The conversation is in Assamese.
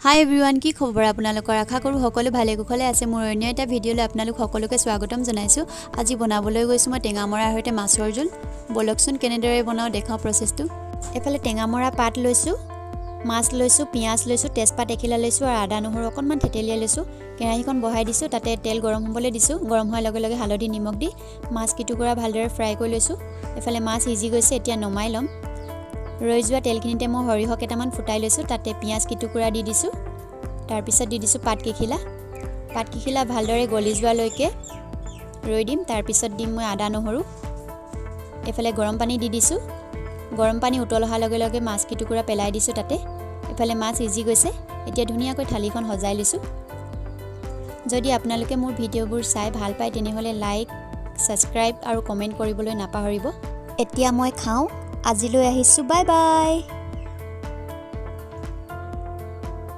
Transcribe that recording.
হাই এভৰিৱান, কি খবৰ আপোনালোকৰ? আশা কৰোঁ সকলো ভালে কুশলে আছে। মোৰ অন্য এটা ভিডিঅ'লৈ আপোনালোক সকলোকে স্বাগতম জনাইছোঁ। আজি বনাবলৈ গৈছোঁ মই টেঙামৰাৰ সৈতে মাছৰ জোল। বলকচোন কেনেদৰে বনাওঁ দেখাওঁ প্ৰচেছটো। এফালে টেঙামৰা পাত লৈছোঁ, মাছ লৈছোঁ, পিঁয়াজ লৈছোঁ, তেজপাত এখিলা লৈছোঁ আৰু আদা নহৰু অকণমান থেতেলিয়াই লৈছোঁ। কেৰাহীখন বহাই দিছোঁ, তাতে তেল গৰম হ'বলৈ দিছোঁ। গৰম হোৱাৰ লগে লগে হালধি নিমখ দি মাছ কিটুকুৰা ভালদৰে ফ্ৰাই কৰি লৈছোঁ। এফালে মাছ সিজি গৈছে, এতিয়া নমাই ল'ম। ৰৈ যোৱা তেলখিনিতে মই সৰিয়হ কেইটামান ফুটাই লৈছোঁ, তাতে পিঁয়াজ কিটুকুৰা দি দিছোঁ। তাৰপিছত দি দিছোঁ পাতকেইখিলা ভালদৰে গলি যোৱালৈকে ৰৈ দিম। তাৰপিছত দিম মই আদা নহৰু। এফালে গৰম পানী দি দিছোঁ। গৰম পানী উতল অহাৰ লগে লগে মাছ কিটুকুৰা পেলাই দিছোঁ তাতে। এফালে মাছ সিজি গৈছে, এতিয়া ধুনীয়াকৈ থালিখন সজাই লৈছোঁ। যদি আপোনালোকে মোৰ ভিডিঅ'বোৰ চাই ভাল পায় তেনেহ'লে লাইক, ছাবস্ক্ৰাইব আৰু কমেণ্ট কৰিবলৈ নাপাহৰিব। এতিয়া মই খাওঁ। আজিলৈ আহিছোঁ, বাই বাই।